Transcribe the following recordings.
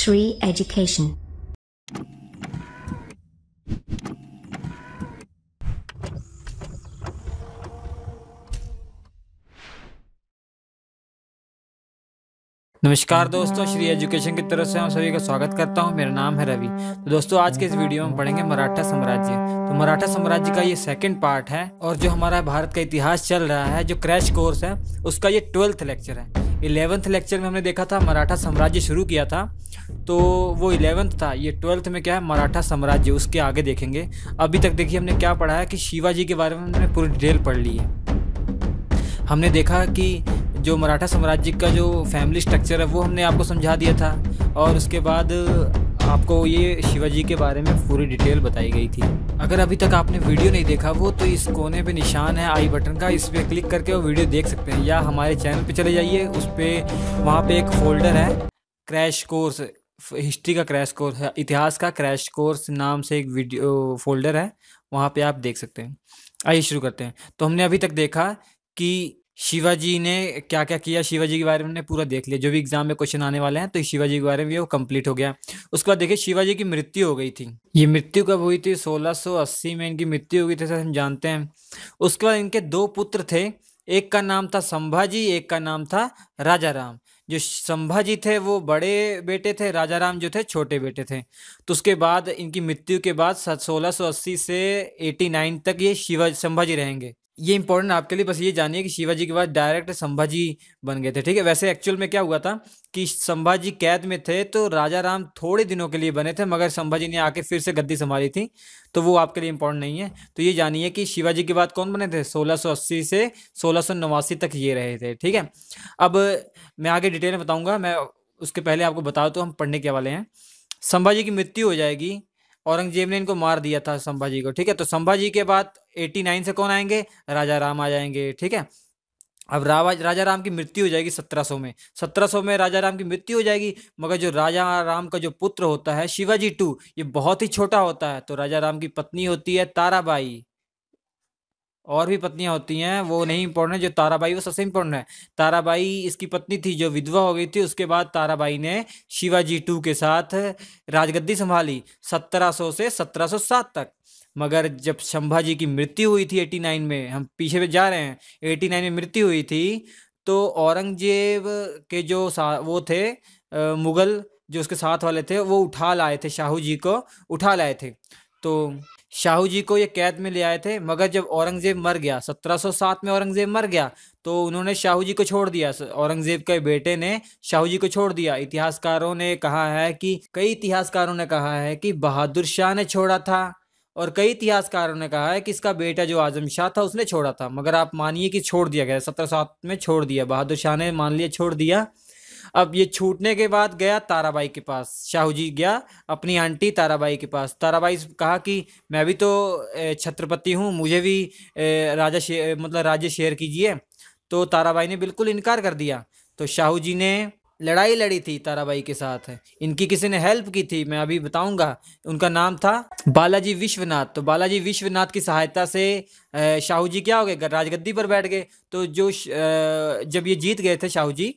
Shri Education. नमस्कार दोस्तों, Shri education की तरफ से हम सभी का स्वागत करता हूं। मेरा नाम है रवि। तो दोस्तों, आज के इस वीडियो में पढ़ेंगे मराठा साम्राज्य। तो मराठा साम्राज्य का ये सेकंड पार्ट है और जो हमारा भारत का इतिहास चल रहा है, जो क्रैश कोर्स है, उसका ये 12th लेक्चर है। 11th लेक्चर में हमने देखा था मराठा साम्राज्य शुरू किया था, तो वो 11th था। ये 12th में क्या है, मराठा साम्राज्य, उसके आगे देखेंगे। अभी तक देखिए हमने क्या पढ़ा है कि शिवाजी के बारे में हमने पूरी डिटेल पढ़ ली है। हमने देखा कि जो मराठा साम्राज्य का जो फैमिली स्ट्रक्चर है वो हमने आपको समझा दिया था, और उसके बाद आपको ये शिवाजी के बारे में पूरी डिटेल बताई गई थी। अगर अभी तक आपने वीडियो नहीं देखा वो, तो इस कोने पे निशान है आई बटन का, इस पर क्लिक करके वो वीडियो देख सकते हैं, या हमारे चैनल पे चले जाइए, उस पर वहाँ पे एक फोल्डर है क्रैश कोर्स, हिस्ट्री का क्रैश कोर्स है, इतिहास का क्रैश कोर्स नाम से एक वीडियो फोल्डर है, वहाँ पे आप देख सकते हैं। आइए शुरू करते हैं। तो हमने अभी तक देखा कि शिवाजी ने क्या क्या किया, शिवाजी के बारे में हमने पूरा देख लिया। जो भी एग्जाम में क्वेश्चन आने वाले हैं तो शिवाजी के बारे में वो कंप्लीट हो गया। उसके बाद देखिए शिवाजी की मृत्यु हो गई थी। ये मृत्यु कब हुई थी? 1680 में इनकी मृत्यु हो गई थी, हम जानते हैं। उसके बाद इनके दो पुत्र थे, एक का नाम था संभाजी, एक का नाम था राजा राम। जो संभाजी थे वो बड़े बेटे थे, राजा राम जो थे छोटे बेटे थे। तो उसके बाद इनकी मृत्यु के बाद 1680 से 89 तक ये संभाजी रहेंगे। ये इंपॉर्टेंट आपके लिए, बस ये जानिए कि शिवाजी के बाद डायरेक्ट संभाजी बन गए थे, ठीक है। वैसे एक्चुअल में क्या हुआ था कि संभाजी कैद में थे, तो राजा राम थोड़े दिनों के लिए बने थे, मगर संभाजी ने आके फिर से गद्दी संभाली थी, तो वो आपके लिए इंपॉर्टेंट नहीं है। तो ये जानिए कि शिवाजी के बाद कौन बने थे? 1680 से 1689 तक ये रहे थे, ठीक है। अब मैं आगे डिटेल में बताऊंगा, मैं उसके पहले आपको बता दूं हम पढ़ने के वाले हैं। संभाजी की मृत्यु हो जाएगी, औरंगजेब ने इनको मार दिया था संभाजी को, ठीक है। तो संभाजी के बाद 89 से कौन आएंगे? राजा राम आ जाएंगे, ठीक है। अब राजा राम की मृत्यु हो जाएगी 1700 में। 1700 में राजा राम की मृत्यु हो जाएगी, मगर जो राजा राम का जो पुत्र होता है शिवाजी 2, ये बहुत ही छोटा होता है। तो राजा राम की पत्नी होती है ताराबाई, और भी पत्नियां होती हैं, वो नहीं इंपॉर्टेंट है, जो ताराबाई वो सबसे इंपॉर्टेंट है। ताराबाई इसकी पत्नी थी जो विधवा हो गई थी। उसके बाद ताराबाई ने शिवाजी 2 के साथ राजगद्दी संभाली 1700 से 1707 तक। मगर जब संभाजी की मृत्यु हुई थी 89 में, हम पीछे पे जा रहे हैं, 89 में मृत्यु हुई थी, तो औरंगजेब के जो वो थे मुगल जो उसके साथ वाले थे, वो उठा लाए थे, शाहू जी को उठा लाए थे। तो शाहू जी को ये कैद में ले आए थे, मगर जब औरंगजेब मर गया 1707 में, औरंगजेब मर गया, तो उन्होंने शाहू जी को छोड़ दिया। औरंगजेब के बेटे ने शाहू जी को छोड़ दिया। इतिहासकारों ने कहा है कि कई इतिहासकारों ने कहा है कि बहादुर शाह ने छोड़ा था, और कई इतिहासकारों ने कहा है कि इसका बेटा जो आजम शाह था उसने छोड़ा था। मगर आप मानिए कि छोड़ दिया गया, 1707 में छोड़ दिया, बहादुर शाह ने मान लिया, छोड़ दिया। अब ये छूटने के बाद गया ताराबाई के पास, शाहू जी गया अपनी आंटी ताराबाई के पास। ताराबाई कहा कि मैं भी तो छत्रपति हूँ, मुझे भी राज्य शेयर कीजिए। तो ताराबाई ने बिल्कुल इनकार कर दिया। तो शाहू जी ने लड़ाई लड़ी थी ताराबाई के साथ, इनकी किसी ने हेल्प की थी, मैं अभी बताऊंगा। उनका नाम था बालाजी विश्वनाथ। तो बालाजी विश्वनाथ की सहायता से शाहू जी क्या हो गए, राजगद्दी पर बैठ गए। तो जब ये जीत गए थे शाहू जी,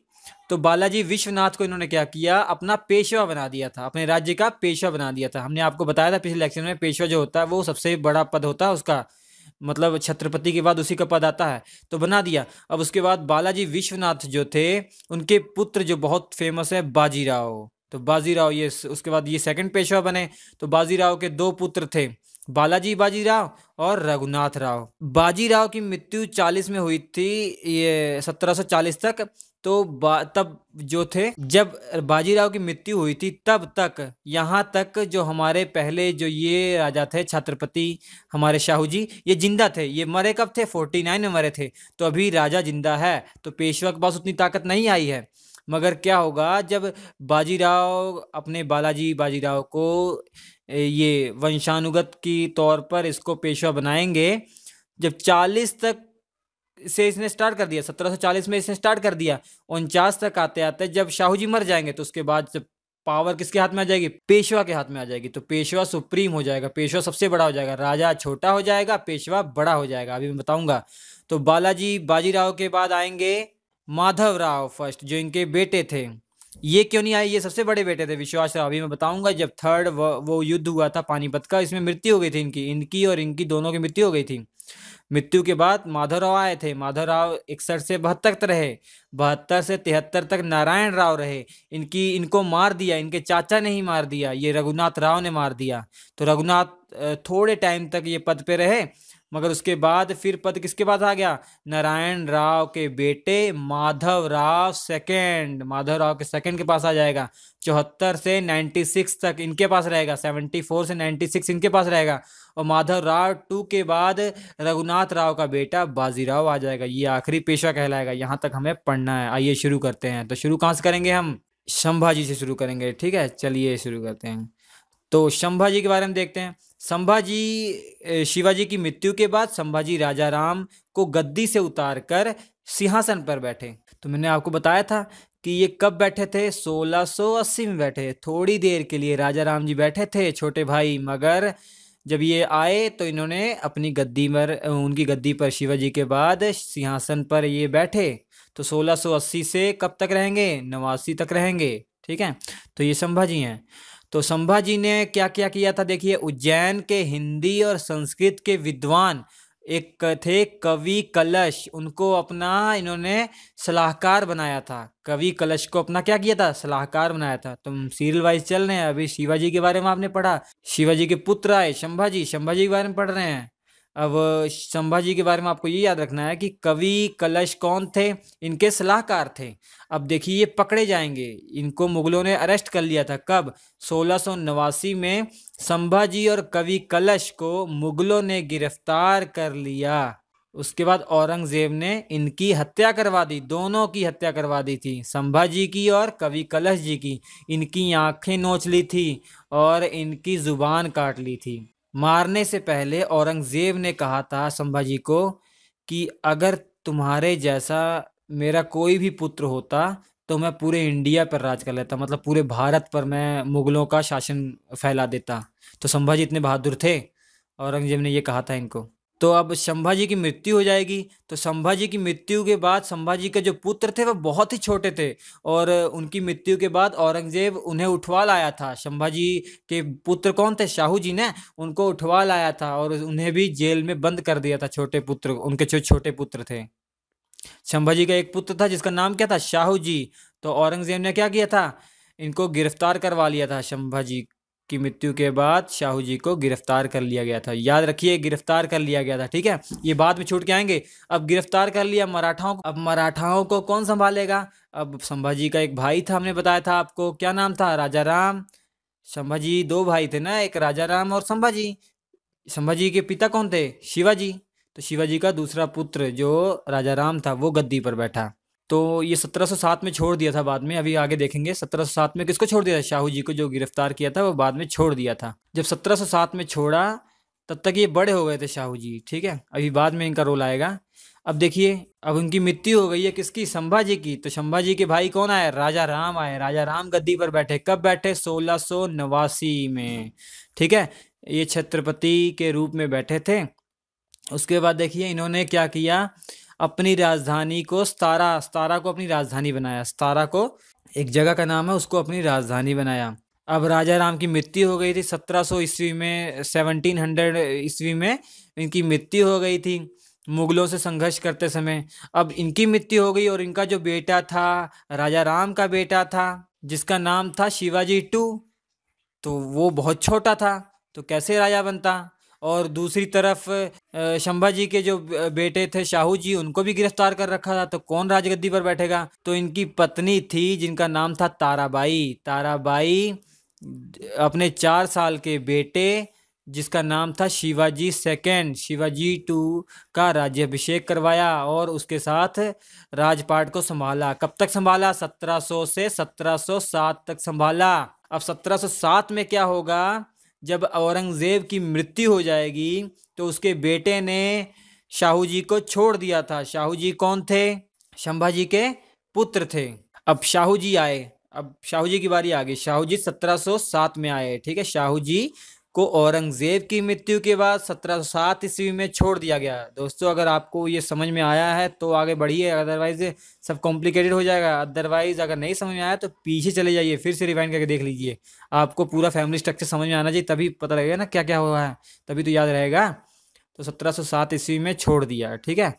तो बालाजी विश्वनाथ को इन्होंने क्या किया, अपना पेशवा बना दिया था, अपने राज्य का पेशवा बना दिया था। हमने आपको बताया था पिछले लेक्चर में, पेशवा जो होता है वो सबसे बड़ा पद होता है उसका, मतलब छत्रपति के बाद उसी का पद आता है, तो बना दिया। अब उसके बाद बालाजी विश्वनाथ जो थे, उनके पुत्र जो बहुत फेमस है बाजीराव, तो बाजीराव ये उसके बाद ये सेकंड पेशवा बने। तो बाजीराव के दो पुत्र थे, बालाजी बाजीराव और रघुनाथ राव। बाजीराव की मृत्यु 40 में हुई थी, ये 1740 तक। तो तब जो थे, जब बाजीराव की मृत्यु हुई थी तब तक, यहाँ तक जो हमारे पहले जो ये राजा थे छत्रपति हमारे शाहू जी, ये जिंदा थे। ये मरे कब थे? 49 में मरे थे। तो अभी राजा जिंदा है, तो पेशवा के पास उतनी ताकत नहीं आई है। मगर क्या होगा, जब बाजीराव अपने बालाजी बाजीराव को ये वंशानुगत की तौर पर इसको पेशवा बनाएंगे, जब 40 तक से इसने स्टार्ट कर दिया, 1740 में इसने स्टार्ट कर दिया, 49 तक आते आते जब शाहू जी मर जाएंगे, तो उसके बाद जब पावर किसके हाथ में आ जाएगी? पेशवा के हाथ में आ जाएगी। तो पेशवा सुप्रीम हो जाएगा, पेशवा सबसे बड़ा हो जाएगा, राजा छोटा हो जाएगा, पेशवा बड़ा हो जाएगा। अभी मैं बताऊंगा। तो बालाजी बाजीराव के बाद आएंगे माधव राव फर्स्ट, जो इनके बेटे थे। ये क्यों नहीं आए? ये सबसे बड़े बेटे थे विश्वासराव। अभी मैं बताऊंगा। जब थर्ड वो युद्ध हुआ था पानीपत का, इसमें मृत्यु हो गई थी इनकी इनकी और इनकी दोनों की मृत्यु हो गई थी। मृत्यु के बाद माधवराव आए थे। माधवराव 61 से 72 तक रहे। 72 से 73 तक नारायण राव रहे। इनको मार दिया, इनके चाचा ने ही मार दिया, ये रघुनाथ राव ने मार दिया। तो रघुनाथ थोड़े टाइम तक ये पद पे रहे, मगर उसके बाद फिर पद किसके पास आ गया? नारायण राव के बेटे माधव राव सेकंड, माधव राव के सेकंड के पास आ जाएगा। 74 से 96 तक इनके पास रहेगा। 74 से 96 इनके पास रहेगा। और माधव राव टू के बाद रघुनाथ राव का बेटा बाजीराव आ जाएगा। ये आखिरी पेशवा कहलाएगा। यहाँ तक हमें पढ़ना है। आइए शुरू करते हैं। तो शुरू कहाँ से करेंगे? हम संभाजी से शुरू करेंगे। ठीक है, चलिए शुरू करते हैं। तो संभाजी के बारे में देखते हैं। संभाजी शिवाजी की मृत्यु के बाद संभाजी राजा राम को गद्दी से उतारकर सिंहासन पर बैठे। तो मैंने आपको बताया था कि ये कब बैठे थे? 1680 में बैठे। थोड़ी देर के लिए राजा राम जी बैठे थे छोटे भाई, मगर जब ये आए तो इन्होंने अपनी गद्दी पर, उनकी गद्दी पर शिवाजी के बाद सिंहासन पर ये बैठे। तो 1680 से कब तक रहेंगे? 89 तक रहेंगे। ठीक है, तो ये संभाजी हैं। तो संभाजी ने क्या क्या किया था? देखिए, उज्जैन के हिंदी और संस्कृत के विद्वान एक थे कवि कलश, उनको अपना इन्होंने सलाहकार बनाया था। कवि कलश को अपना क्या किया था? सलाहकार बनाया था। तुम सीरियल वाइज चल रहे हैं। अभी शिवाजी के बारे में आपने पढ़ा, शिवाजी के पुत्र आए संभाजी, संभाजी के बारे में पढ़ रहे हैं। अब संभाजी के बारे में आपको ये याद रखना है कि कवि कलश कौन थे? इनके सलाहकार थे। अब देखिए, ये पकड़े जाएंगे। इनको मुगलों ने अरेस्ट कर लिया था। कब? 1689 में संभाजी और कवि कलश को मुगलों ने गिरफ्तार कर लिया। उसके बाद औरंगजेब ने इनकी हत्या करवा दी। दोनों की हत्या करवा दी थी, संभाजी की और कवि कलश जी की। इनकी आंखें नोच ली थी और इनकी जुबान काट ली थी। मारने से पहले औरंगजेब ने कहा था संभाजी को कि अगर तुम्हारे जैसा मेरा कोई भी पुत्र होता तो मैं पूरे इंडिया पर राज कर लेता, मतलब पूरे भारत पर मैं मुगलों का शासन फैला देता। तो संभाजी इतने बहादुर थे, औरंगजेब ने ये कहा था इनको। तो अब संभाजी की मृत्यु हो जाएगी। तो संभाजी की मृत्यु के बाद संभाजी के जो पुत्र थे वो बहुत ही छोटे थे, और उनकी मृत्यु के बाद औरंगजेब उन्हें उठवा लाया था। संभाजी के पुत्र कौन थे? शाहू जी ने उनको उठवा लाया था और उन्हें भी जेल में बंद कर दिया था। छोटे पुत्र, उनके जो छोटे पुत्र थे। संभाजी का एक पुत्र था जिसका नाम क्या था? शाहू जी। तो औरंगजेब ने क्या किया था? इनको गिरफ्तार करवा लिया था। संभाजी की मृत्यु के बाद शाहू जी को गिरफ्तार कर लिया गया था। याद रखिए, गिरफ्तार कर लिया गया था। ठीक है, ये बाद में छूट के आएंगे। अब गिरफ्तार कर लिया मराठाओं को। अब मराठाओं को कौन संभालेगा? अब संभाजी का एक भाई था, हमने बताया था आपको, क्या नाम था? राजा राम। संभाजी दो भाई थे ना, एक राजा राम और संभाजी। संभाजी के पिता कौन थे? शिवाजी। तो शिवाजी का दूसरा पुत्र जो राजा राम था वो गद्दी पर बैठा। तो ये 1707 में छोड़ दिया था बाद में। अभी आगे देखेंगे 1707 में किसको छोड़ दिया था? शाहू जी को, जो गिरफ्तार किया था वो बाद में छोड़ दिया था। जब 1707 में छोड़ा तब तक ये बड़े हो गए थे शाहू जी। ठीक है, अभी बाद में इनका रोल आएगा। अब देखिए, अब उनकी मृत्यु हो गई है किसकी? संभाजी की। तो संभाजी के भाई कौन आए? राजा राम आए। राजा राम गद्दी पर बैठे। कब बैठे? 1689 में। ठीक है, ये छत्रपति के रूप में बैठे थे। उसके बाद देखिए इन्होंने क्या किया? अपनी राजधानी को सतारा, सतारा को अपनी राजधानी बनाया। सतारा को एक जगह का नाम है, उसको अपनी राजधानी बनाया। अब राजा राम की मृत्यु हो गई थी 1700 ईस्वी में, 1700 ईस्वी में इनकी मृत्यु हो गई थी मुगलों से संघर्ष करते समय। अब इनकी मृत्यु हो गई और इनका जो बेटा था, राजा राम का बेटा था जिसका नाम था शिवाजी टू, तो वो बहुत छोटा था, तो कैसे राजा बनता? और दूसरी तरफ संभाजी के जो बेटे थे शाहू जी, उनको भी गिरफ्तार कर रखा था। तो कौन राजगद्दी पर बैठेगा? तो इनकी पत्नी थी जिनका नाम था ताराबाई। ताराबाई अपने 4 साल के बेटे जिसका नाम था शिवाजी सेकंड, शिवाजी टू का राज्याभिषेक करवाया और उसके साथ राजपाट को संभाला। कब तक संभाला? 1700 से 1707 तक संभाला। अब 1707 में क्या होगा? जब औरंगजेब की मृत्यु हो जाएगी तो उसके बेटे ने शाहू जी को छोड़ दिया था। शाहू जी कौन थे? संभाजी के पुत्र थे। अब शाहू जी आए। अब शाहू जी की बारी आ गई। शाहू जी 1707 में आए। ठीक है, शाहू जी को औरंगजेब की मृत्यु के बाद 1707 ईस्वी में छोड़ दिया गया। दोस्तों अगर आपको ये समझ में आया है तो आगे बढ़िए, अदरवाइज सब कॉम्प्लिकेटेड हो जाएगा। अदरवाइज अगर नहीं समझ में आया तो पीछे चले जाइए, फिर से रिवाइंड करके देख लीजिए। आपको पूरा फैमिली स्ट्रक्चर समझ में आना चाहिए, तभी पता लगेगा ना क्या क्या हुआ है, तभी तो याद रहेगा। तो 1707 ईस्वी में छोड़ दिया, ठीक है।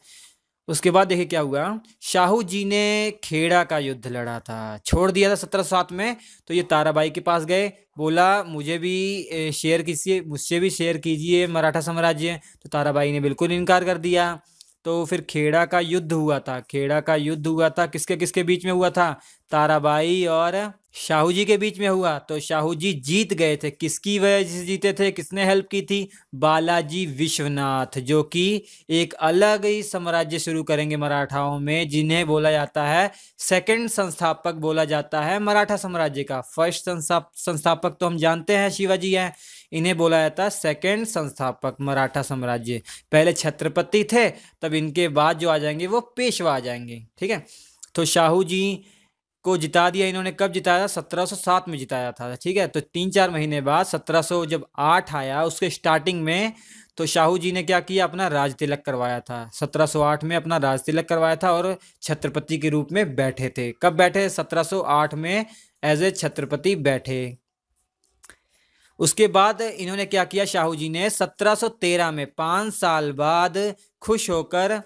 उसके बाद देखिए क्या हुआ, शाहू जी ने खेड़ा का युद्ध लड़ा था, छोड़ दिया था 1707 में। तो ये ताराबाई के पास गए, बोला मुझे भी शेयर कीजिए, मुझसे भी शेयर कीजिए मराठा साम्राज्य। तो ताराबाई ने बिल्कुल इनकार कर दिया। तो फिर खेड़ा का युद्ध हुआ था, खेड़ा का युद्ध हुआ था, किसके किसके बीच में हुआ था, ताराबाई और शाहू जी के बीच में हुआ। तो शाहू जी जीत गए थे, किसकी वजह से जीते थे, किसने हेल्प की थी, बालाजी विश्वनाथ, जो कि एक अलग ही साम्राज्य शुरू करेंगे मराठाओं में, जिन्हें बोला जाता है सेकंड संस्थापक बोला जाता है मराठा साम्राज्य का। फर्स्ट संस्थापक तो हम जानते हैं शिवाजी हैं, इन्हें बोला जाता है सेकंड संस्थापक मराठा साम्राज्य। पहले छत्रपति थे, तब इनके बाद जो आ जाएंगे वो पेशवा आ जाएंगे, ठीक है। तो शाहू जी को जिता दिया इन्होंने, कब जिताया, 1707 में जिताया था, ठीक है। तो 3-4 महीने बाद 1700 जब 8 आया उसके स्टार्टिंग में, तो शाहू जी ने क्या किया, अपना राज तिलक करवाया था। 1708 में अपना राज तिलक करवाया था और छत्रपति के रूप में बैठे थे। कब बैठे, 1708 में एज ए छत्रपति बैठे। उसके बाद इन्होंने क्या किया, शाहू जी ने 1713 में 5 साल बाद खुश होकर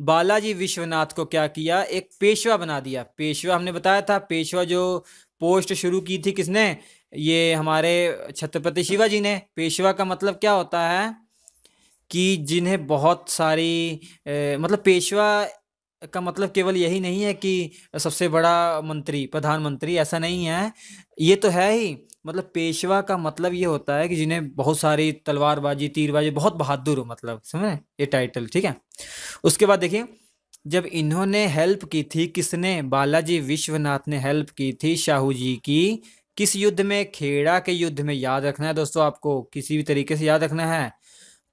बालाजी विश्वनाथ को क्या किया, एक पेशवा बना दिया। पेशवा हमने बताया था, पेशवा जो पोस्ट शुरू की थी किसने, ये हमारे छत्रपति शिवाजी ने। पेशवा का मतलब क्या होता है कि जिन्हें बहुत सारी मतलब पेशवा का मतलब केवल यही नहीं है कि सबसे बड़ा मंत्री, प्रधानमंत्री, ऐसा नहीं है, ये तो है ही। मतलब पेशवा का मतलब ये होता है कि जिन्हें बहुत सारी तलवारबाजी, तीरबाजी, बहुत बहादुर हो, मतलब समझे ये टाइटल, ठीक है। उसके बाद देखिए, जब इन्होंने हेल्प की थी, किसने, बालाजी विश्वनाथ ने हेल्प की थी शाहू जी की, किस युद्ध में, खेड़ा के युद्ध में। याद रखना है दोस्तों, आपको किसी भी तरीके से याद रखना है।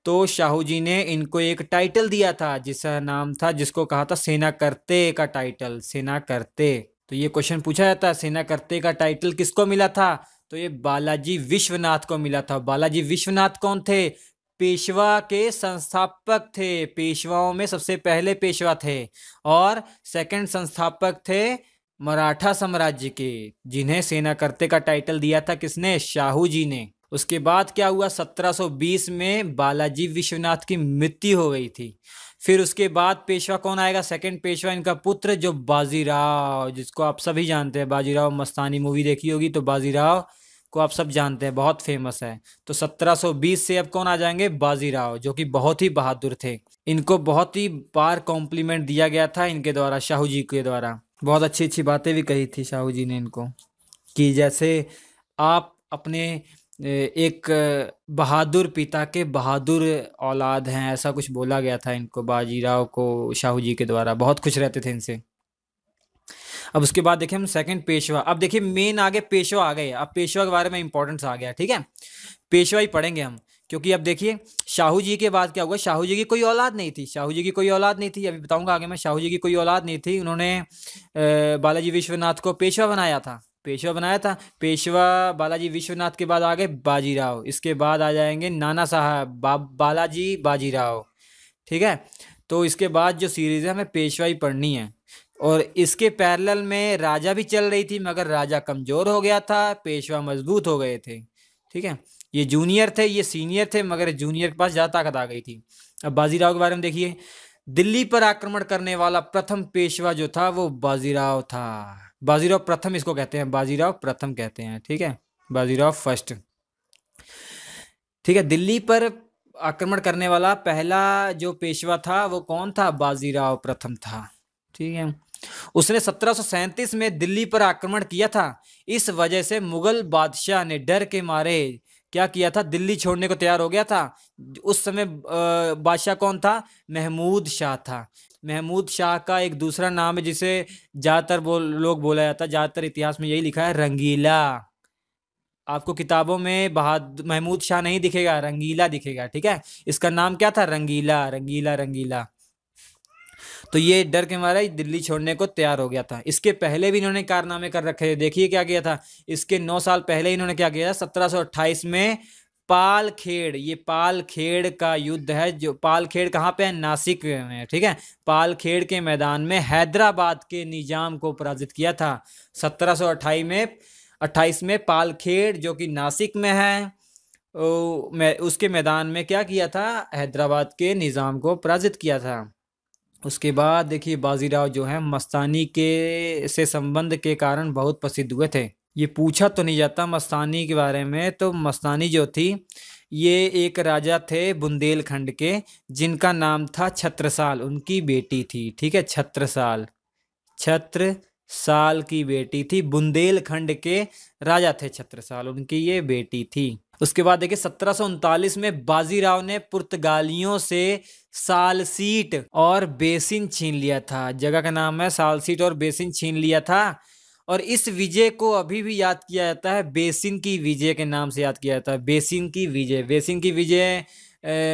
तो शाहू जी ने इनको एक टाइटल दिया था जिसका नाम था, जिसको कहा था सेना करते का टाइटल, सेना करते। तो ये क्वेश्चन पूछा जाता है, सेना करते का टाइटल किसको मिला था, तो ये बालाजी विश्वनाथ को मिला था। बालाजी विश्वनाथ कौन थे, पेशवा के संस्थापक थे, पेशवाओं में सबसे पहले पेशवा थे, और सेकंड संस्थापक थे मराठा साम्राज्य के, जिन्हें सेना करते का टाइटल दिया था किसने, शाहू जी ने। उसके बाद क्या हुआ, 1720 में बालाजी विश्वनाथ की मृत्यु हो गई थी। फिर उसके बाद पेशवा कौन आएगा, सेकंड पेशवा इनका पुत्र जो बाजीराव, जिसको आप सभी जानते हैं, बाजीराव मस्तानी मूवी देखी होगी, तो बाजीराव को आप सब जानते हैं, बहुत फेमस है। तो 1720 से अब कौन आ जाएंगे, बाजीराव, जो कि बहुत ही बहादुर थे। इनको बहुत ही बार कॉम्प्लीमेंट दिया गया था इनके द्वारा, शाहू जी के द्वारा। बहुत अच्छी अच्छी बातें भी कही थी शाहू जी ने इनको, कि जैसे आप अपने एक बहादुर पिता के बहादुर औलाद हैं, ऐसा कुछ बोला गया था इनको, बाजीराव को शाहू जी के द्वारा। बहुत खुश रहते थे इनसे। अब उसके बाद देखिए हम सेकंड पेशवा। अब देखिए मेन आगे पेशवा आ गए, अब पेशवा के बारे में इंपॉर्टेंस आ गया, ठीक है। पेशवा ही पढ़ेंगे हम, क्योंकि अब देखिए शाहू जी के बाद क्या हुआ, शाहू जी की कोई औलाद नहीं थी, शाहू जी की कोई औलाद नहीं थी, अभी बताऊंगा आगे मैं। शाहू जी की कोई औलाद नहीं थी, उन्होंने बालाजी विश्वनाथ को पेशवा बनाया था, पेशवा बनाया था। पेशवा बालाजी विश्वनाथ के बाद आ गए बाजीराव, इसके बाद आ जाएंगे नाना साहब, बालाजी बाजीराव, ठीक है। तो इसके बाद जो सीरीज है हमें पेशवा ही पढ़नी है। और इसके पैरेलल में राजा भी चल रही थी, मगर राजा कमजोर हो गया था, पेशवा मजबूत हो गए थे, ठीक है। ये जूनियर थे, ये सीनियर थे, मगर जूनियर के पास ज्यादा ताकत आ गई थी। अब बाजीराव के बारे में देखिए, दिल्ली पर आक्रमण करने वाला प्रथम पेशवा जो था वो बाजीराव था। बाजीराव प्रथम इसको कहते हैं, बाजीराव प्रथम कहते हैं, ठीक है, बाजीराव फर्स्ट, ठीक है। दिल्ली पर आक्रमण करने वाला पहला जो पेशवा था वो कौन था, बाजीराव प्रथम था, ठीक है। उसने 1737 में दिल्ली पर आक्रमण किया था। इस वजह से मुगल बादशाह ने डर के मारे क्या किया था, दिल्ली छोड़ने को तैयार हो गया था। उस समय बादशाह कौन था, महमूद शाह था। महमूद शाह का एक दूसरा नाम है जिसे ज्यादातर लोग बोला जाता है, ज्यादातर इतिहास में यही लिखा है, रंगीला। आपको किताबों में महमूद शाह नहीं दिखेगा, रंगीला दिखेगा, ठीक है। इसका नाम क्या था, रंगीला, रंगीला, रंगीला। तो ये डर के मारे दिल्ली छोड़ने को तैयार हो गया था। इसके पहले भी इन्होंने कारनामे कर रखे थे, देखिए क्या किया था। इसके 9 साल पहले इन्होंने क्या किया था, 1728 में पालखेड़, ये पालखेड़ का युद्ध है। जो पालखेड़ कहाँ पे है? नासिक में, ठीक है। पालखेड़ के मैदान में हैदराबाद के निजाम को पराजित किया था 1728 में। 28 में पालखेड़ जो कि नासिक में है, उसके मैदान में क्या किया था? हैदराबाद के निजाम को पराजित किया था। उसके बाद देखिए बाजीराव जो है मस्तानी के से संबंध के कारण बहुत प्रसिद्ध हुए थे। ये पूछा तो नहीं जाता मस्तानी के बारे में। तो मस्तानी जो थी ये एक राजा थे बुंदेलखंड के, जिनका नाम था छत्रसाल, उनकी बेटी थी, ठीक है। छत्रसाल, छत्रसाल की बेटी थी। बुंदेलखंड के राजा थे छत्रसाल, उनकी ये बेटी थी। उसके बाद देखिए 1739 में बाजीराव ने पुर्तगालियों से सालसीट और बेसिन छीन लिया था। जगह का नाम है सालसीट और बेसिन छीन लिया था। और इस विजय को अभी भी याद किया जाता है बेसिन की विजय के नाम से याद किया जाता है। बेसिन की विजय, बेसिन की विजय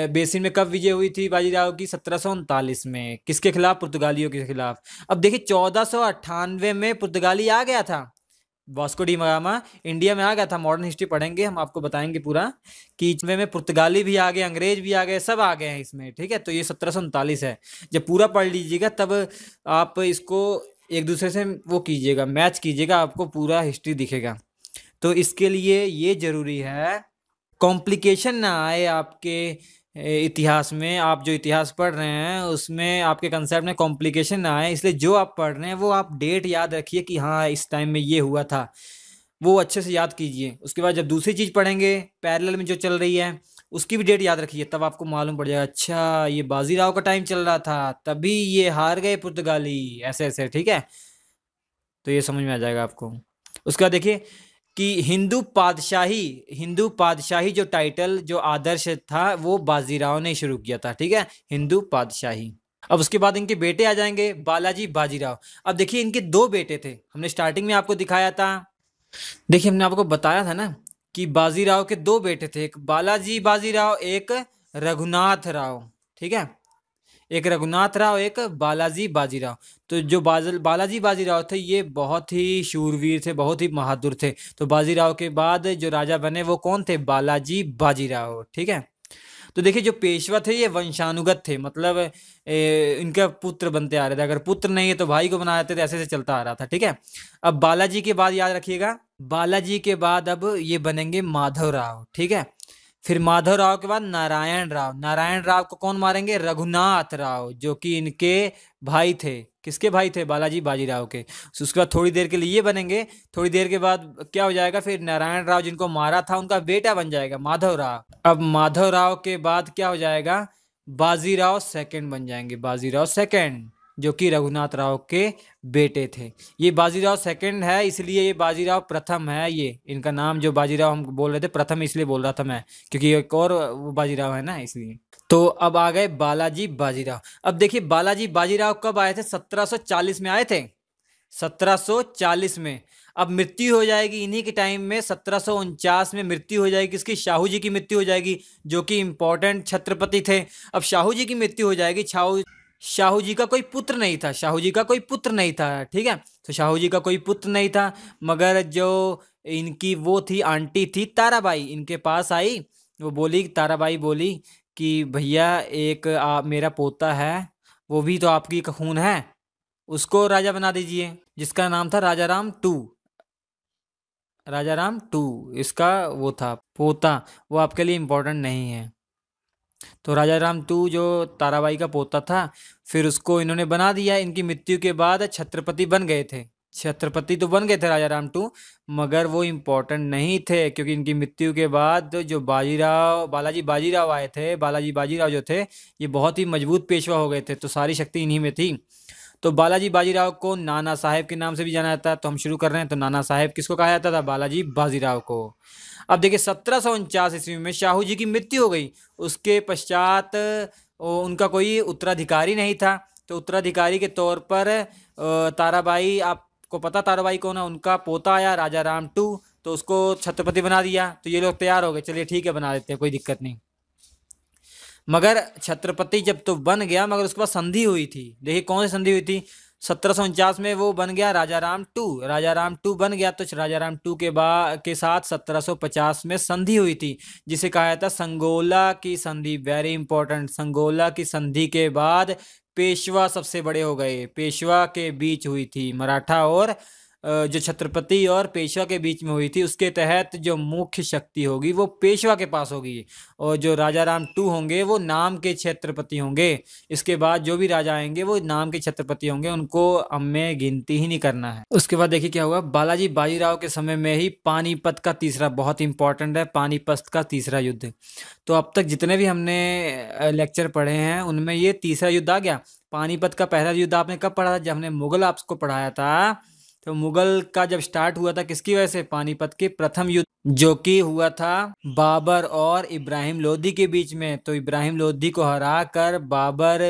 बेसिन में कब विजय हुई थी बाजीराव की? 1739 में। किसके खिलाफ? पुर्तगालियों के खिलाफ। अब देखिए 1498 में पुर्तगाली आ गया था, वास्को डी गामा इंडिया में आ गया था। मॉडर्न हिस्ट्री पढ़ेंगे हम, आपको बताएंगे पूरा कि इसमें पुर्तगाली भी आ गए, अंग्रेज भी आ गए, सब आ गए हैं इसमें, ठीक है। तो ये 1739 है। जब पूरा पढ़ लीजिएगा तब आप इसको एक दूसरे से वो कीजिएगा, मैच कीजिएगा, आपको पूरा हिस्ट्री दिखेगा। तो इसके लिए ये जरूरी है कॉम्प्लिकेशन ना आए आपके इतिहास में। आप जो इतिहास पढ़ रहे हैं उसमें आपके कंसेप्ट में कॉम्प्लिकेशन ना आए, इसलिए जो आप पढ़ रहे हैं वो आप डेट याद रखिए कि हाँ इस टाइम में ये हुआ था, वो अच्छे से याद कीजिए। उसके बाद जब दूसरी चीज़ पढ़ेंगे पैरेलल में जो चल रही है उसकी भी डेट याद रखिए, तब आपको मालूम पड़ जाएगा अच्छा ये बाजीराव का टाइम चल रहा था, तभी ये हार गए पुर्तगाली, ऐसे ऐसे, ठीक है। तो ये समझ में आ जाएगा आपको। उसके बाद देखिए कि हिंदू पादशाही जो टाइटल, जो आदर्श था, वो बाजीराव ने शुरू किया था, ठीक है, हिंदू पादशाही। अब उसके बाद इनके बेटे आ जाएंगे, बालाजी बाजीराव। अब देखिए इनके दो बेटे थे, हमने स्टार्टिंग में आपको दिखाया था। देखिए हमने आपको बताया था ना कि बाजीराव के दो बेटे थे, एक बालाजी बाजीराव, एक रघुनाथ राव, ठीक है। एक रघुनाथ राव, एक बालाजी बाजीराव। तो जो बालाजी बाजीराव थे ये बहुत ही शूरवीर थे, बहुत ही बहादुर थे। तो बाजीराव के बाद जो राजा बने वो कौन थे? बालाजी बाजीराव, ठीक है। तो देखिए जो पेशवा थे ये वंशानुगत थे, मतलब इनका पुत्र बनते आ रहे थे। अगर पुत्र नहीं है तो भाई को बना देते थे, ऐसे से चलता आ रहा था, ठीक है। अब बालाजी के बाद याद रखिएगा, बालाजी के बाद अब ये बनेंगे माधव राव, ठीक है। फिर माधव राव के बाद नारायण राव। नारायण राव को कौन मारेंगे? रघुनाथ राव, जो कि इनके भाई थे। किसके भाई थे? बालाजी बाजीराव के। उसके बाद थोड़ी देर के लिए ये बनेंगे, थोड़ी देर के बाद क्या हो जाएगा? फिर नारायण राव जिनको मारा था उनका बेटा बन जाएगा माधव राव। अब माधव राव के बाद क्या हो जाएगा? बाजीराव सेकंड बन जाएंगे, बाजीराव सेकंड, जो कि रघुनाथ राव के बेटे थे। ये बाजीराव सेकंड है, इसलिए ये बाजीराव प्रथम है। ये इनका नाम जो बाजीराव हम बोल रहे थे, प्रथम इसलिए बोल रहा था मैं क्योंकि एक और वो बाजीराव है ना, इसलिए। तो अब आ गए बालाजी बाजीराव। अब देखिए बालाजी बाजीराव कब आए थे? 1740 में आए थे, 1740 में। अब मृत्यु हो जाएगी इन्हीं के टाइम में, 1749 में मृत्यु हो जाएगी किसकी? शाहू जी की मृत्यु हो जाएगी, जो कि इंपॉर्टेंट छत्रपति थे। अब शाहू जी की मृत्यु हो जाएगी। शाहू जी का कोई पुत्र नहीं था, शाहू जी का कोई पुत्र नहीं था, ठीक है। तो शाहू जी का कोई पुत्र नहीं था, मगर जो इनकी वो थी आंटी थी ताराबाई, इनके पास आई, वो बोली, ताराबाई बोली कि भैया एक मेरा पोता है, वो भी तो आपकी खून है, उसको राजा बना दीजिए, जिसका नाम था राजा राम टू। राजा राम टू इसका वो था पोता, वो आपके लिए इम्पोर्टेंट नहीं है। तो राजा राम टू जो ताराबाई का पोता था, फिर उसको इन्होंने बना दिया। इनकी मृत्यु के बाद छत्रपति बन गए थे, छत्रपति तो बन गए थे राजा राम टू, मगर वो इम्पोर्टेंट नहीं थे, क्योंकि इनकी मृत्यु के बाद जो बालाजी बाजीराव आए थे, बालाजी बाजीराव जो थे ये बहुत ही मजबूत पेशवा हो गए थे, तो सारी शक्ति इन्हीं में थी। तो बालाजी बाजीराव को नाना साहेब के नाम से भी जाना जाता है। तो हम शुरू कर रहे हैं। तो नाना साहेब किसको कहा जाता था? बालाजी बाजीराव को। अब देखिए 1749 ईस्वी में शाहू जी की मृत्यु हो गई। उसके पश्चात उनका कोई उत्तराधिकारी नहीं था, तो उत्तराधिकारी के तौर पर ताराबाई, आपको पता ताराबाई कौन है? उनका पोता आया राजा राम टू, तो उसको छत्रपति बना दिया। तो ये लोग तैयार हो गए, चलिए ठीक है बना देते हैं, कोई दिक्कत नहीं। मगर छत्रपति जब तो बन गया, मगर उसके बाद संधि हुई थी। देखिए कौन सी संधि हुई थी? 1749 में वो बन गया राजा राम टू। राजा राम टू बन गया तो राजा राम टू के साथ 1750 में संधि हुई थी, जिसे कहा जाता संगोला की संधि। वेरी इंपॉर्टेंट, संगोला की संधि के बाद पेशवा सबसे बड़े हो गए। पेशवा के बीच हुई थी, मराठा और जो छत्रपति और पेशवा के बीच में हुई थी, उसके तहत जो मुख्य शक्ति होगी वो पेशवा के पास होगी, और जो राजा राम टू होंगे वो नाम के छत्रपति होंगे। इसके बाद जो भी राजा आएंगे वो नाम के छत्रपति होंगे, उनको हमें गिनती ही नहीं करना है। उसके बाद देखिए क्या हुआ, बालाजी बाजीराव के समय में ही पानीपत का तीसरा, बहुत इंपॉर्टेंट है, पानीपत का तीसरा युद्ध। तो अब तक जितने भी हमने लेक्चर पढ़े हैं उनमें ये तीसरा युद्ध आ गया। पानीपत का पहला युद्ध आपने कब पढ़ा था? जब हमने मुगल आपको पढ़ाया था, तो मुगल का जब स्टार्ट हुआ था किसकी वजह से? पानीपत के प्रथम युद्ध, जो कि हुआ था बाबर और इब्राहिम लोधी के बीच में। तो इब्राहिम लोधी को हरा कर बाबर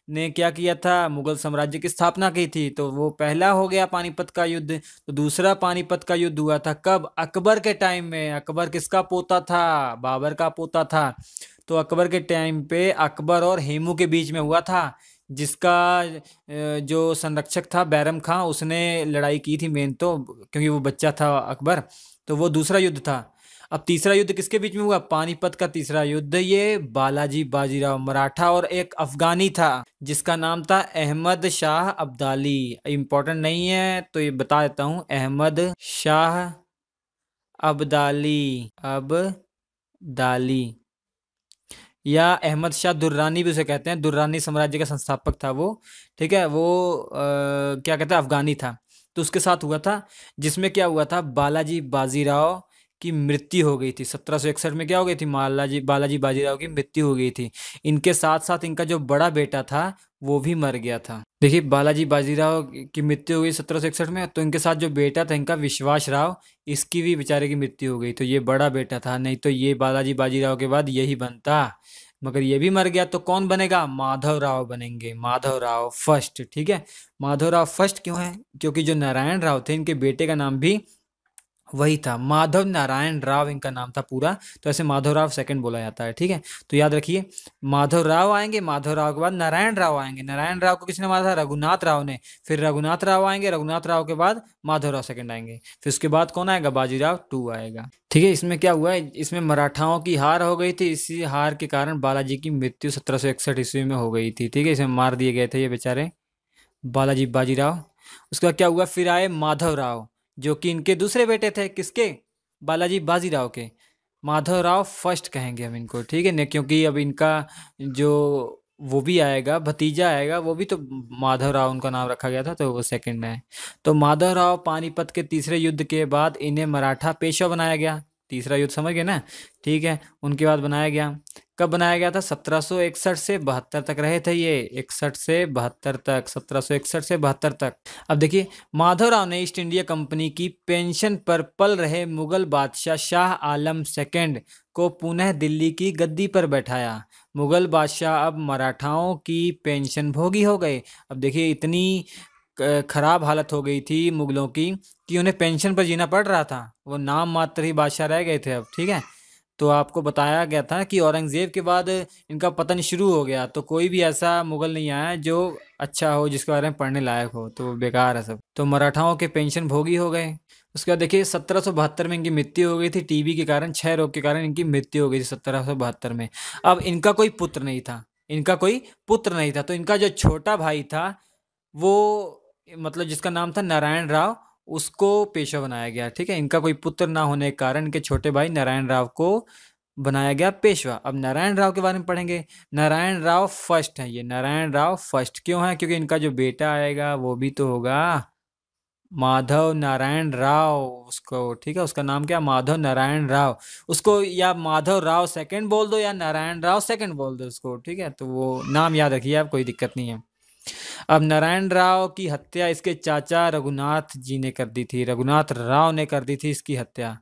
ने क्या किया था? मुगल साम्राज्य की स्थापना की थी। तो वो पहला हो गया पानीपत का युद्ध। तो दूसरा पानीपत का युद्ध हुआ था कब? अकबर के टाइम में। अकबर किसका पोता था? बाबर का पोता था। तो अकबर के टाइम पे अकबर और हेमू के बीच में हुआ था, जिसका जो संरक्षक था बैरम खां, उसने लड़ाई की थी मेन, तो क्योंकि वो बच्चा था अकबर। तो वो दूसरा युद्ध था। अब तीसरा युद्ध किसके बीच में हुआ? पानीपत का तीसरा युद्ध ये बालाजी बाजीराव, मराठा और एक अफगानी था जिसका नाम था अहमद शाह अब्दाली। इंपॉर्टेंट नहीं है तो ये बता देता हूँ, अहमद शाह अब्दाली, अब्दाली, या अहमद शाह दुर्रानी भी उसे कहते हैं। दुर्रानी साम्राज्य का संस्थापक था वो, ठीक है। वो क्या कहते हैं, अफगानी था। तो उसके साथ हुआ था, जिसमें क्या हुआ था, बालाजी बाजीराव की मृत्यु हो गई थी। 1761 में क्या हो गई थी? बालाजी बाजीराव की मृत्यु हो गई थी। इनके साथ साथ इनका जो बड़ा बेटा था वो भी मर गया था। देखिए, बालाजी बाजीराव की मृत्यु हो गई 1761 में, तो इनके साथ जो बेटा था इनका विश्वास राव, इसकी भी बेचारे की मृत्यु हो गई। तो ये बड़ा बेटा था, नहीं तो ये बालाजी बाजीराव के बाद यही बनता। मगर ये भी मर गया, तो कौन बनेगा? माधव राव बनेंगे, माधव राव फर्स्ट, ठीक है। माधव राव फर्स्ट क्यों है? क्योंकि जो नारायण राव थे इनके बेटे का नाम भी वही था, माधव नारायण राव इनका नाम था पूरा। तो ऐसे माधव राव सेकंड बोला जाता है, ठीक है। तो याद रखिए, माधव राव आएंगे, माधव राव के बाद नारायण राव आएंगे। नारायण राव को किसने मारा था? रघुनाथ राव ने। फिर रघुनाथ राव आएंगे, रघुनाथ राव के बाद माधव राव सेकंड आएंगे। फिर उसके बाद कौन आएगा? बाजीराव टू आएगा, ठीक है। इसमें क्या हुआ है, इसमें मराठाओं की हार हो गई थी। इसी हार के कारण बालाजी की मृत्यु 1761 ईस्वी में हो गई थी, ठीक है। इसमें मार दिए गए थे ये बेचारे बालाजी बाजीराव। उसके बाद क्या हुआ, फिर आए माधव राव, जो कि इनके दूसरे बेटे थे, किसके? बालाजी बाजीराव के। माधव राव फर्स्ट कहेंगे हम इनको, ठीक है। क्योंकि अब इनका जो वो भी आएगा, भतीजा आएगा, वो भी तो माधव राव उनका नाम रखा गया था, तो वो सेकंड है। तो माधव राव पानीपत के तीसरे युद्ध के बाद इन्हें मराठा पेशवा बनाया गया। तीसरा युद्ध समझ गए ना, ठीक है। उनके बाद बनाया गया, कब बनाया गया था? 1761 से 72 तक रहे थे ये, 61 से 72 तक, 1761 से 72 तक। अब देखिए, माधवराव ने ईस्ट इंडिया कंपनी की पेंशन पर पल रहे मुगल बादशाह शाह आलम सेकंड को पुनः दिल्ली की गद्दी पर बैठाया। मुगल बादशाह अब मराठाओं की पेंशन भोगी हो गए। अब देखिए, इतनी खराब हालत हो गई थी मुगलों की कि उन्हें पेंशन पर जीना पड़ रहा था। वो नाम मात्र ही बादशाह रह गए थे अब, ठीक है। तो आपको बताया गया था कि औरंगजेब के बाद इनका पतन शुरू हो गया, तो कोई भी ऐसा मुगल नहीं आया जो अच्छा हो, जिसके बारे में पढ़ने लायक हो, तो बेकार है सब। तो मराठाओं के पेंशन भोगी हो गए। उसके बाद देखिए, 1772 में इनकी मृत्यु हो गई थी टीबी के कारण, क्षय रोग के कारण इनकी मृत्यु हो गई थी 1772 में। अब इनका कोई पुत्र नहीं था, इनका कोई पुत्र नहीं था। तो इनका जो छोटा भाई था वो, मतलब जिसका नाम था नारायण राव, उसको पेशवा बनाया गया, ठीक है। इनका कोई पुत्र ना होने के कारण इनके छोटे भाई नारायण राव को बनाया गया पेशवा। अब नारायण राव के बारे में पढ़ेंगे। नारायण राव फर्स्ट है ये, नारायण राव फर्स्ट क्यों है? क्योंकि इनका जो बेटा आएगा वो भी तो होगा माधव नारायण राव, उसको, ठीक है। उसका नाम क्या? माधव नारायण राव। उसको या माधव राव सेकंड बोल दो या नारायण राव सेकंड बोल दो उसको, ठीक है। तो वो नाम याद रखिए आप, कोई दिक्कत नहीं है। अब नारायण राव की हत्या इसके चाचा रघुनाथ जी ने कर दी थी, रघुनाथ राव ने कर दी थी इसकी हत्या।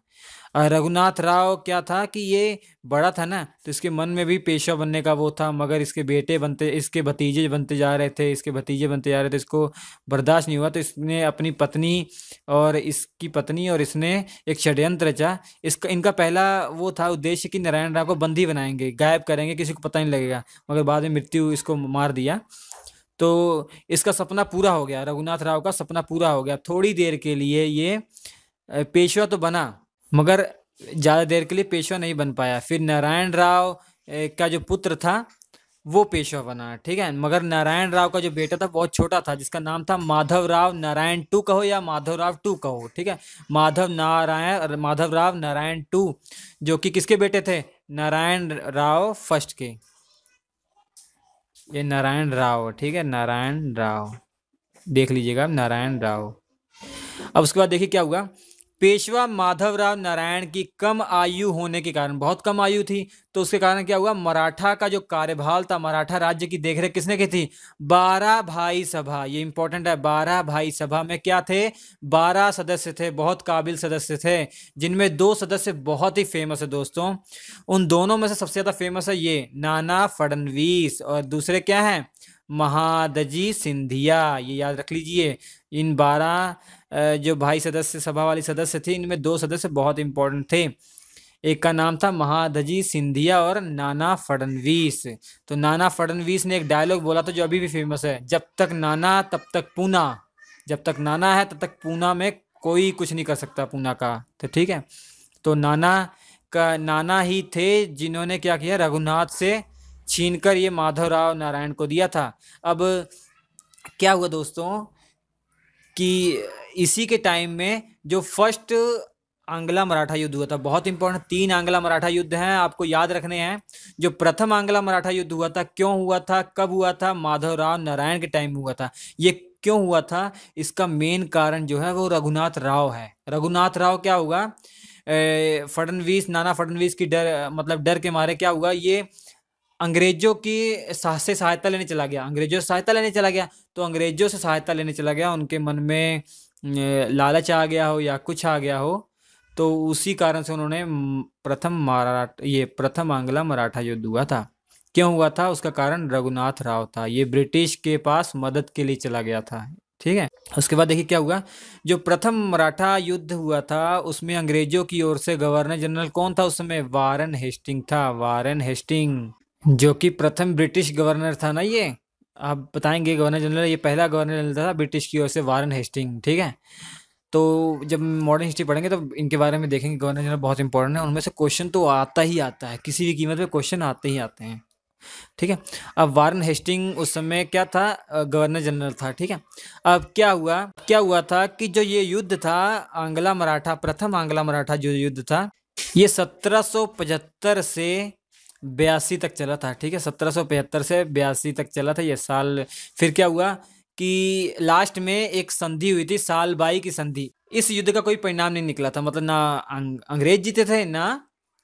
और रघुनाथ राव क्या था कि ये बड़ा था ना, तो इसके मन में भी पेशवा बनने का वो था, मगर इसके बेटे बनते, इसके भतीजे बनते जा रहे थे, इसके भतीजे बनते जा रहे थे, इसको बर्दाश्त नहीं हुआ। तो इसने अपनी पत्नी और इसकी पत्नी और इसने एक षड्यंत्र रचा। इसका इनका पहला वो था उद्देश्य कि नारायण राव को बंदी बनाएंगे, गायब करेंगे, किसी को पता नहीं लगेगा, मगर बाद में मृत्यु इसको मार दिया। तो इसका सपना पूरा हो गया, रघुनाथ राव का सपना पूरा हो गया। थोड़ी देर के लिए ये पेशवा तो बना, मगर ज़्यादा देर के लिए पेशवा नहीं बन पाया। फिर नारायण राव का जो पुत्र था वो पेशवा बना, ठीक है। मगर नारायण राव का जो बेटा था बहुत छोटा था, जिसका नाम था माधव राव नारायण टू कहो या माधव राव टू कहो, ठीक है। माधव राव नारायण टू, जो कि किसके बेटे थे? नारायण राव फर्स्ट के। ये नारायण राव, ठीक है, नारायण राव, देख लीजिएगा नारायण राव। अब उसके बाद देखिए क्या हुआ। पेशवा माधवराव नारायण की कम आयु होने के कारण, बहुत कम आयु थी, तो उसके कारण क्या हुआ, मराठा का जो कार्यभार था, मराठा राज्य की देखरेख किसने की थी? 12 भाई सभा, ये इंपॉर्टेंट है। 12 भाई सभा में क्या थे? 12 सदस्य थे, बहुत काबिल सदस्य थे, जिनमें 2 सदस्य बहुत ही फेमस है दोस्तों। उन दोनों में से सबसे ज्यादा फेमस है ये नाना फडणवीस, और दूसरे क्या है? महादजी सिंधिया। ये याद रख लीजिए। इन 12 जो भाई सदस्य, सभा वाली सदस्य थे, इनमें 2 सदस्य बहुत इंपॉर्टेंट थे। एक का नाम था महादजी सिंधिया और नाना फडणवीस। तो नाना फडणवीस ने एक डायलॉग बोला था जो अभी भी फेमस है, जब तक नाना तब तक पूना। जब तक नाना है तब तक पूना में कोई कुछ नहीं कर सकता, पूना का। तो ठीक है, तो नाना ही थे जिन्होंने क्या किया, रघुनाथ से छीनकर ये माधवराव नारायण को दिया था। अब क्या हुआ दोस्तों कि इसी के टाइम में जो फर्स्ट आंग्ला मराठा युद्ध हुआ था, बहुत इंपॉर्टेंट 3 आंग्ला मराठा युद्ध हैं, आपको याद रखने हैं। जो प्रथम आंग्ला मराठा युद्ध हुआ था, क्यों हुआ था, कब हुआ था? माधवराव नारायण के टाइम हुआ था। ये क्यों हुआ था? इसका मेन कारण जो है वो रघुनाथ राव है। रघुनाथ राव क्या हुआ, फडणवीस, नाना फडणवीस की डर के मारे क्या हुआ, ये अंग्रेजों की से सहायता लेने चला गया। अंग्रेजों से सहायता लेने चला गया, तो अंग्रेजों से सहायता लेने चला गया, उनके मन में लालच आ गया हो या कुछ आ गया हो, तो उसी कारण से उन्होंने प्रथम आंग्ला मराठा युद्ध हुआ था। क्यों हुआ था? उसका कारण रघुनाथ राव था, ये ब्रिटिश के पास मदद के लिए चला गया था, ठीक है। उसके बाद देखिए क्या हुआ। जो प्रथम मराठा युद्ध हुआ था उसमें अंग्रेजों की ओर से गवर्नर जनरल कौन था उस समय? वारन हेस्टिंग था, वारन हेस्टिंग, जो कि प्रथम ब्रिटिश गवर्नर था ना। ये आप बताएंगे गवर्नर जनरल, ये पहला गवर्नर जनरल था ब्रिटिश की ओर से, वारन हेस्टिंग, ठीक है। तो जब मॉडर्न हिस्ट्री पढ़ेंगे तो इनके बारे में देखेंगे। गवर्नर जनरल बहुत इंपॉर्टेंट है, उनमें से क्वेश्चन तो आता ही आता है, किसी भी कीमत पे क्वेश्चन आते ही आते हैं, ठीक है। अब वारन हेस्टिंग उस समय क्या था? गवर्नर जनरल था, ठीक है। अब क्या हुआ था कि जो ये युद्ध था आंग्ला मराठा, प्रथम आंग्ला मराठा जो युद्ध था, ये 1775 से 82 तक चला था, ठीक है। 1775 से 82 तक चला था ये साल। फिर क्या हुआ कि लास्ट में एक संधि हुई थी, सालबाई की संधि। इस युद्ध का कोई परिणाम नहीं निकला था, मतलब ना अंग्रेज जीते थे ना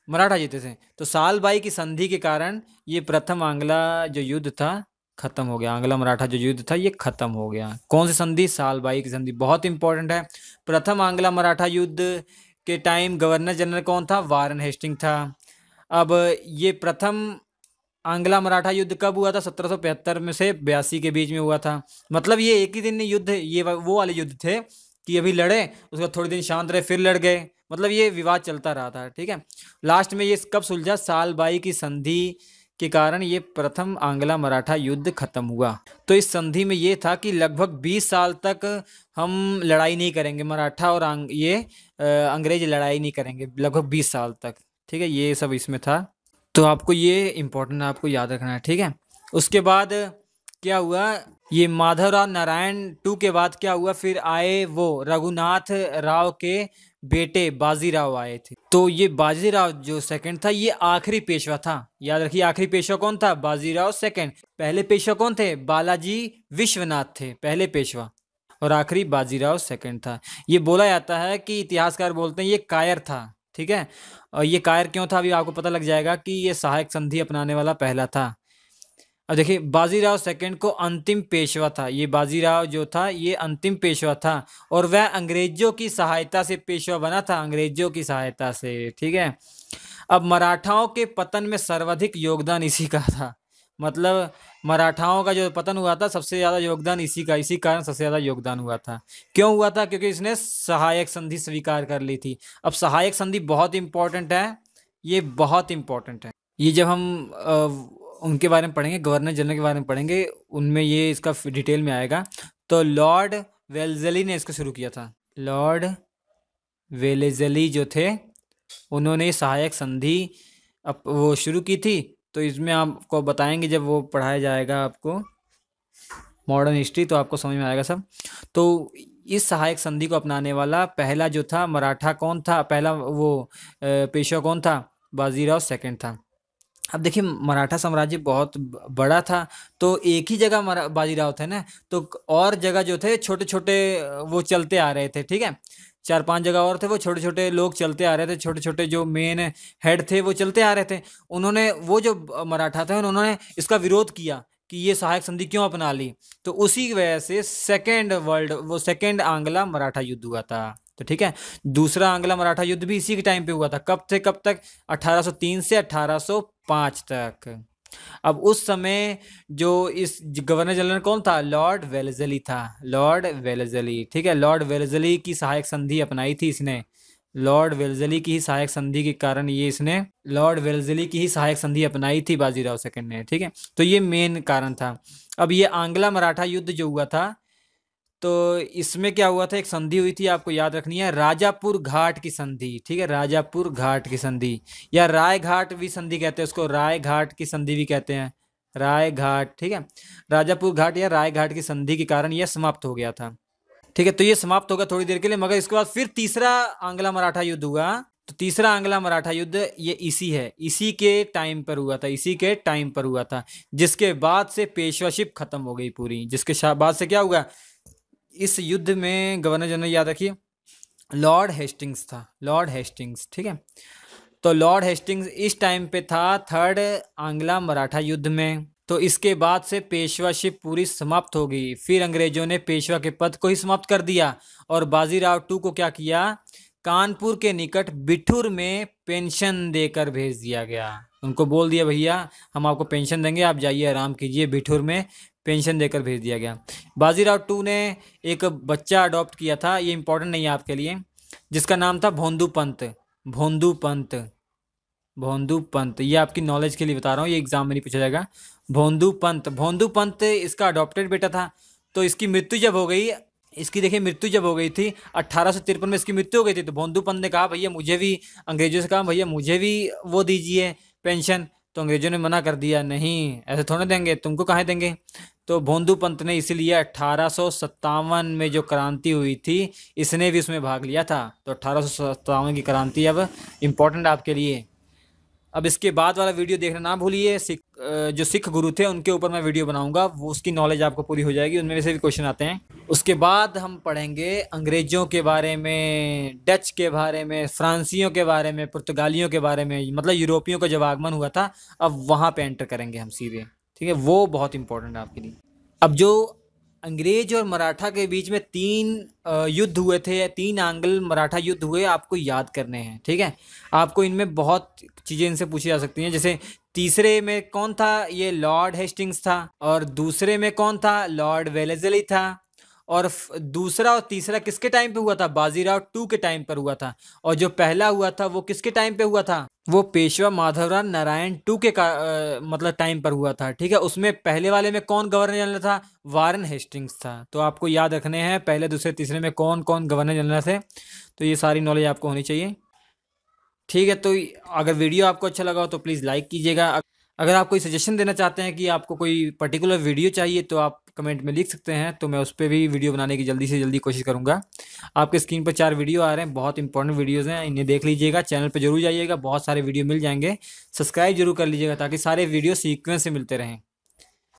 मराठा जीते थे। तो सालबाई की संधि के कारण ये प्रथम आंग्ला जो युद्ध था खत्म हो गया। आंग्ला मराठा जो युद्ध था ये खत्म हो गया। कौन सी संधि? सालबाई की संधि, बहुत इंपॉर्टेंट है। प्रथम आंग्ला मराठा युद्ध के टाइम गवर्नर जनरल कौन था? वारन हेस्टिंग था। अब ये प्रथम आंग्ला मराठा युद्ध कब हुआ था? 1775 में से 82 के बीच में हुआ था। मतलब ये एक ही दिन युद्ध, ये वो वाले युद्ध थे कि अभी लड़े, उसके बाद थोड़े दिन शांत रहे, फिर लड़ गए, मतलब ये विवाद चलता रहा था, ठीक है। लास्ट में ये कब सुलझा? सालबाई की संधि के कारण ये प्रथम आंग्ला मराठा युद्ध खत्म हुआ। तो इस संधि में ये था कि लगभग 20 साल तक हम लड़ाई नहीं करेंगे, मराठा और अंग्रेज लड़ाई नहीं करेंगे लगभग 20 साल तक, ठीक है। ये सब इसमें था, तो आपको ये इम्पोर्टेंट आपको याद रखना है, ठीक है। उसके बाद क्या हुआ, ये माधवराव नारायण टू के बाद क्या हुआ, फिर आए वो रघुनाथ राव के बेटे बाजीराव आए थे। तो ये बाजीराव जो सेकंड था ये आखिरी पेशवा था, याद रखिए। आखिरी पेशवा कौन था? बाजीराव सेकंड। पहले पेशवा कौन थे? बालाजी विश्वनाथ थे पहले पेशवा, और आखिरी बाजीराव सेकंड था। ये बोला जाता है कि इतिहासकार बोलते हैं ये कायर था, ठीक है। और ये कायर क्यों था अभी आपको पता लग जाएगा कि ये सहायक संधि अपनाने वाला पहला था। अब देखिए बाजीराव सेकंड को अंतिम पेशवा था, ये बाजीराव जो था ये अंतिम पेशवा था, और वह अंग्रेजों की सहायता से पेशवा बना था, अंग्रेजों की सहायता से, ठीक है। अब मराठाओं के पतन में सर्वाधिक योगदान इसी का था, मतलब मराठाओं का जो पतन हुआ था सबसे ज्यादा योगदान इसी का, इसी कारण सबसे ज्यादा योगदान हुआ था। क्यों हुआ था? क्योंकि इसने सहायक संधि स्वीकार कर ली थी। अब सहायक संधि बहुत इंपॉर्टेंट है, ये बहुत इंपॉर्टेंट है। ये जब हम उनके बारे में पढ़ेंगे, गवर्नर जनरल के बारे में पढ़ेंगे, उनमें ये इसका डिटेल में आएगा। तो लॉर्ड वेल्लेसली ने इसको शुरू किया था। लॉर्ड वेल्लेसली जो थे उन्होंने सहायक संधि वो शुरू की थी। तो इसमें आपको बताएंगे जब वो पढ़ाया जाएगा आपको मॉडर्न हिस्ट्री, तो आपको समझ में आएगा सब। तो इस सहायक संधि को अपनाने वाला पहला जो था मराठा कौन था, पहला वो पेशवा कौन था, बाजीराव सेकंड था। अब देखिए मराठा साम्राज्य बहुत बड़ा था, तो एक ही जगह बाजीराव थे ना, तो और जगह जो थे छोटे छोटे वो चलते आ रहे थे, ठीक है, 4-5 जगह और थे, वो छोटे छोटे लोग चलते आ रहे थे, छोटे छोटे जो मेन हेड थे वो चलते आ रहे थे। उन्होंने वो जो मराठा थे उन्होंने इसका विरोध किया कि ये सहायक संधि क्यों अपना ली। तो उसी वजह से सेकेंड आंग्ला मराठा युद्ध हुआ था। तो ठीक है, दूसरा आंग्ला मराठा युद्ध भी इसी के टाइम पे हुआ था। कब से कब तक, 1803 से 1805 तक। अब उस समय जो इस गवर्नर जनरल कौन था, लॉर्ड वेल्लेसली था, लॉर्ड वेल्लेसली, ठीक है। लॉर्ड वेल्लेसली की सहायक संधि अपनाई थी इसने, लॉर्ड वेल्लेसली की ही सहायक संधि के कारण ये इसने लॉर्ड वेल्लेसली की ही सहायक संधि अपनाई थी बाजीराव सेकंड ने, ठीक है। तो ये मेन कारण था। अब ये आंग्ला मराठा युद्ध जो हुआ था, तो इसमें क्या हुआ था, एक संधि हुई थी, आपको याद रखनी है, राजापुर घाट की संधि, ठीक है, राजापुर घाट की संधि, या राय घाट भी संधि कहते हैं उसको, राय घाट की संधि भी कहते हैं, राय घाट, ठीक है। राजापुर घाट या राय घाट की संधि के कारण यह समाप्त हो गया था, ठीक है। तो ये समाप्त होगा थोड़ी देर के लिए, मगर इसके बाद फिर तीसरा आंग्ला मराठा युद्ध हुआ। तो तीसरा आंग्ला मराठा युद्ध ये इसी के टाइम पर हुआ था, इसी के टाइम पर हुआ था, जिसके बाद से पेशवाशिप खत्म हो गई पूरी। जिसके बाद से क्या हुआ, इस युद्ध में गवर्नर जनरल याद रखिए लॉर्ड हेस्टिंग्स था, लॉर्ड हेस्टिंग्स, ठीक है। तो लॉर्ड हेस्टिंग्स इस टाइम पे था थर्ड आंग्ला मराठा युद्ध में। तो इसके बाद से पेशवाशिप पूरी समाप्त हो गई। फिर अंग्रेजों ने पेशवा के पद को ही समाप्त कर दिया और बाजीराव टू को क्या किया, कानपुर के निकट बिठूर में पेंशन देकर भेज दिया गया। उनको बोल दिया भैया हम आपको पेंशन देंगे, आप जाइए आराम कीजिए, बिठूर में पेंशन देकर भेज दिया गया। बाजीराव टू ने एक बच्चा अडॉप्ट किया था, ये इंपॉर्टेंट नहीं है आपके लिए, जिसका नाम था भोंदू पंत। भोंदू पंत, भोंदू पंत, ये आपकी नॉलेज के लिए बता रहा हूँ, ये एग्जाम में नहीं पूछा जाएगा। भोंदू पंत, भोंदू पंत इसका अडॉप्टेड बेटा था। तो इसकी मृत्यु जब हो गई, इसकी देखिए मृत्यु जब हो गई थी 1853 में इसकी मृत्यु हो गई थी, तो भोंदू पंत ने कहा भैया मुझे भी, अंग्रेजों से कहा भैया मुझे भी वो दीजिए पेंशन। तो अंग्रेजों ने मना कर दिया, नहीं ऐसे थोड़ा देंगे, तुमको कहाँ देंगे। तो भोंदू पंत ने इसीलिए 1857 में जो क्रांति हुई थी इसने भी उसमें भाग लिया था। तो 1857 की क्रांति अब इम्पोर्टेंट आपके लिए। अब इसके बाद वाला वीडियो देखना ना भूलिए, जो सिख गुरु थे उनके ऊपर मैं वीडियो बनाऊंगा, वो उसकी नॉलेज आपको पूरी हो जाएगी, उनमें से भी क्वेश्चन आते हैं। उसके बाद हम पढ़ेंगे अंग्रेजों के बारे में, डच के बारे में, फ्रांसियों के बारे में, पुर्तगालियों के बारे में, मतलब यूरोपियों का जब आगमन हुआ था, अब वहाँ पे एंटर करेंगे हम सीधे, ठीक है। वो बहुत इंपॉर्टेंट है आपके लिए। अब जो अंग्रेज और मराठा के बीच में 3 युद्ध हुए थे, 3 आंग्ल मराठा युद्ध हुए, आपको याद करने हैं, ठीक है। आपको इनमें बहुत चीज़ें इनसे पूछी जा सकती हैं, जैसे तीसरे में कौन था, ये लॉर्ड हेस्टिंग्स था, और दूसरे में कौन था, लॉर्ड वेलेस्ली था, और दूसरा और तीसरा किसके टाइम पे हुआ था, बाजीराव टू के टाइम पर हुआ था, और जो पहला हुआ था वो किसके टाइम पे हुआ था, वो पेशवा माधवराव नारायण टू के मतलब टाइम पर हुआ था, ठीक है। उसमें पहले वाले में कौन गवर्नर जनरल था, वारन हेस्टिंग्स था। तो आपको याद रखने हैं पहले दूसरे तीसरे में कौन कौन गवर्नर जनरल थे, तो ये सारी नॉलेज आपको होनी चाहिए, ठीक है। तो अगर वीडियो आपको अच्छा लगा हो तो प्लीज़ लाइक कीजिएगा। अगर आप कोई सजेशन देना चाहते हैं कि आपको कोई पर्टिकुलर वीडियो चाहिए तो आप कमेंट में लिख सकते हैं, तो मैं उस पर भी वीडियो बनाने की जल्दी से जल्दी कोशिश करूंगा। आपके स्क्रीन पर 4 वीडियो आ रहे हैं, बहुत इंपॉर्टेंट वीडियोज़ हैं, इन्हें देख लीजिएगा। चैनल पर जरूर जाइएगा, बहुत सारे वीडियो मिल जाएंगे। सब्सक्राइब जरूर कर लीजिएगा ताकि सारे वीडियो सीक्वेंस से मिलते रहें।